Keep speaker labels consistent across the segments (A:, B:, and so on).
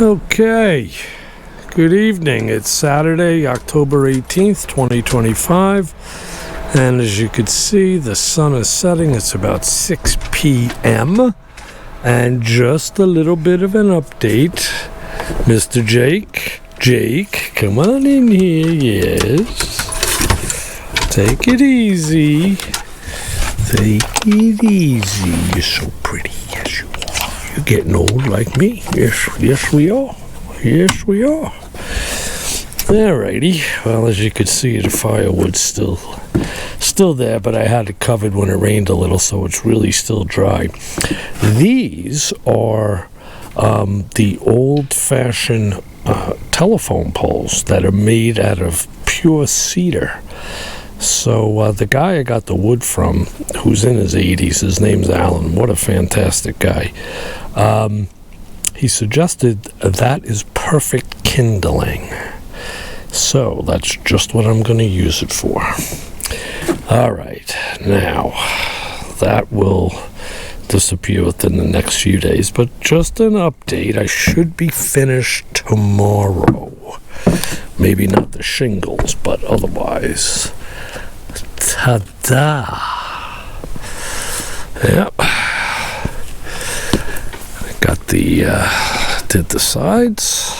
A: Okay, good evening. It's Saturday, October 18th, 2025. And as you can see, the sun is setting. It's about 6 p.m. And just a little bit of an update. Mr. Jake, come on in here, yes. Take it easy. Take it easy. You're so pretty, yes you are. You're getting old like me. Yes we are. Yes we are. Alrighty. Well, as you can see, the firewood's still there, but I had it covered when it rained a little, so it's really still dry. These are the old-fashioned telephone poles that are made out of pure cedar. So the guy I got the wood from, who's in his 80s, his name's Alan. What a fantastic guy. He suggested that is perfect kindling. So that's just what I'm going to use it for. All right. Now, that will disappear within the next few days. But just an update, I should be finished tomorrow. Maybe not the shingles, but otherwise. Ta-da! Yep. I got did the sides.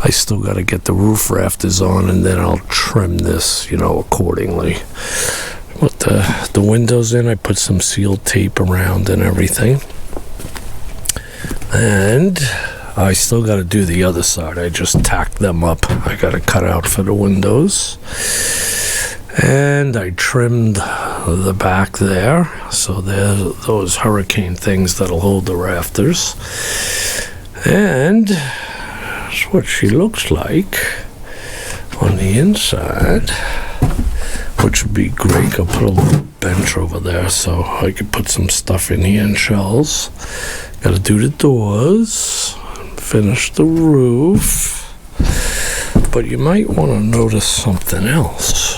A: I still got to get the roof rafters on, and then I'll trim this, accordingly. Put the windows in. I put some sealed tape around and everything. And I still got to do the other side. I just tacked them up. I got to cut out for the windows. And I trimmed the back there. So there's those hurricane things that'll hold the rafters. And that's what she looks like on the inside, which would be great. I'll put a little bench over there so I could put some stuff in here and shelves. Got to do the doors, finish the roof. But you might want to notice something else.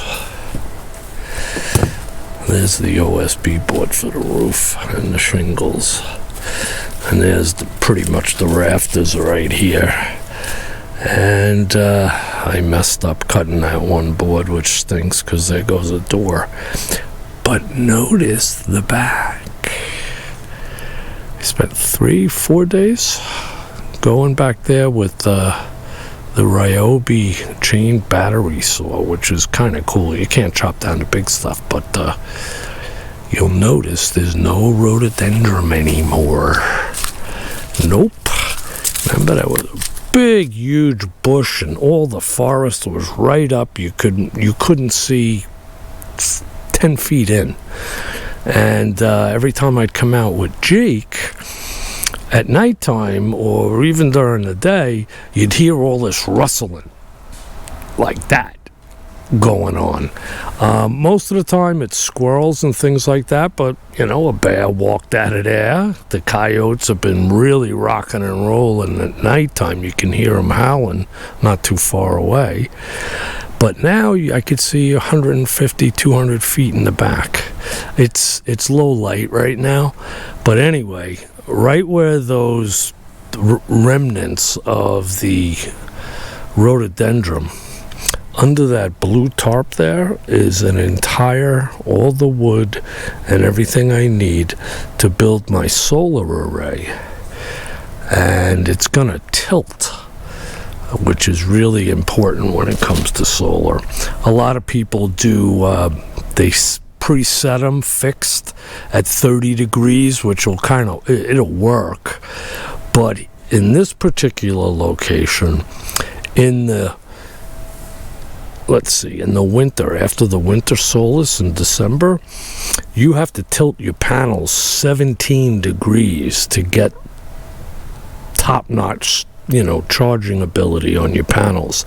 A: There's the OSB board for the roof and the shingles. And there's pretty much the rafters right here. And I messed up cutting that one board, which stinks because there goes a door. But notice the back. I spent 3-4 days going back there with the Ryobi chain battery saw, which is kind of cool. You can't chop down the big stuff, but you'll notice there's no rhododendron anymore. Nope. Remember, that was a big, huge bush, and all the forest was right up. You couldn't see 10 feet in. And every time I'd come out with Jake at nighttime or even during the day, you'd hear all this rustling like that going on. Most of the time it's squirrels and things like that, but a bear walked out of there. The coyotes have been really rocking and rolling at nighttime. You can hear them howling not too far away. But now I could see 150, 200 feet in the back. It's low light right now, but anyway, right where those remnants of the rhododendron, under that blue tarp there is all the wood and everything I need to build my solar array. And it's gonna tilt, which is really important when it comes to solar. A lot of people do, they preset them fixed at 30 degrees, which will it'll work. But in this particular location, in the winter, after the winter solstice in December, you have to tilt your panels 17 degrees to get top-notch charging ability on your panels.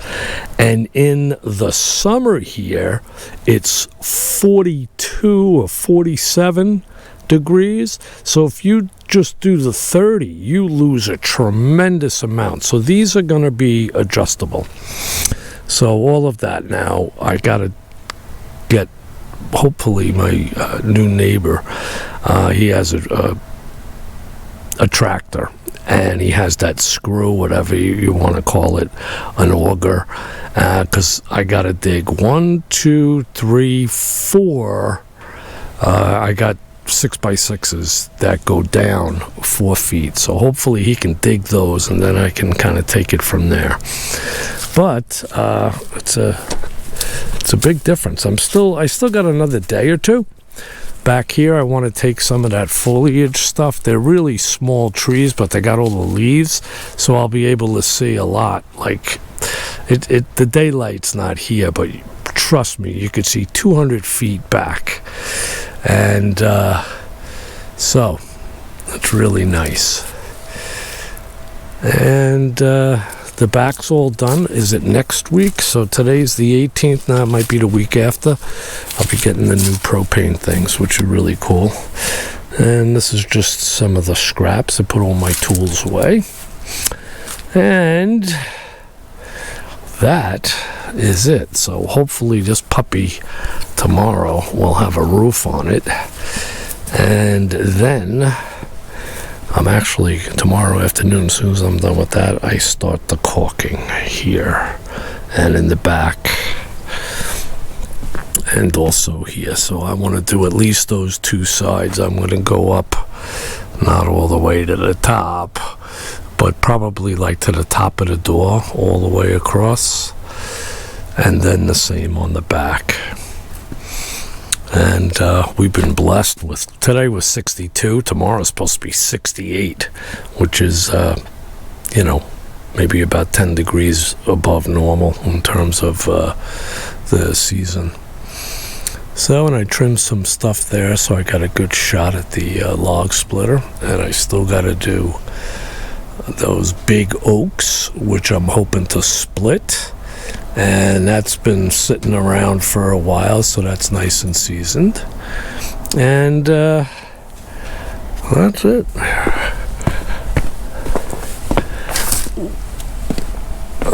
A: And in the summer here, it's 42 or 47 degrees. So if you just do the 30, you lose a tremendous amount. So these are going to be adjustable. So all of that now, I got to get, hopefully, my new neighbor, he has a a tractor, and he has that screw, whatever you want to call it, an auger, because I got to dig 1, 2, 3, 4. I got 6x6s that go down 4 feet, so hopefully he can dig those, and then I can kind of take it from there. But it's a big difference. I still got another day or two. Back here, I want to take some of that foliage stuff. They're really small trees, but they got all the leaves, so I'll be able to see a lot. Like, the daylight's not here, but trust me, you could see 200 feet back. And so, it's really nice. And the back's all done. Is it next week? So today's the 18th. Now it might be the week after. I'll be getting the new propane things, which are really cool. And this is just some of the scraps. I put all my tools away. And that is it. So hopefully this puppy tomorrow will have a roof on it. And then I'm actually, tomorrow afternoon, as soon as I'm done with that, I start the caulking here and in the back and also here. So I want to do at least those 2 sides. I'm going to go up, not all the way to the top, but probably like to the top of the door, all the way across, and then the same on the back. And we've been blessed with, today was 62, tomorrow's supposed to be 68, which is, maybe about 10 degrees above normal in terms of the season. So, and I trimmed some stuff there, so I got a good shot at the log splitter, and I still got to do those big oaks, which I'm hoping to split. And that's been sitting around for a while, so that's nice and seasoned. And that's it.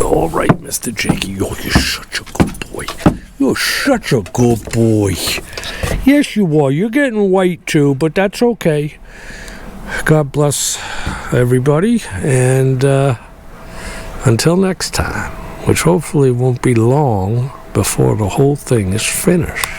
A: All right, Mr. Jakey. Oh, you're such a good boy. You're such a good boy. Yes, you are. You're getting white, too, but that's okay. God bless everybody. And until next time, which hopefully won't be long before the whole thing is finished.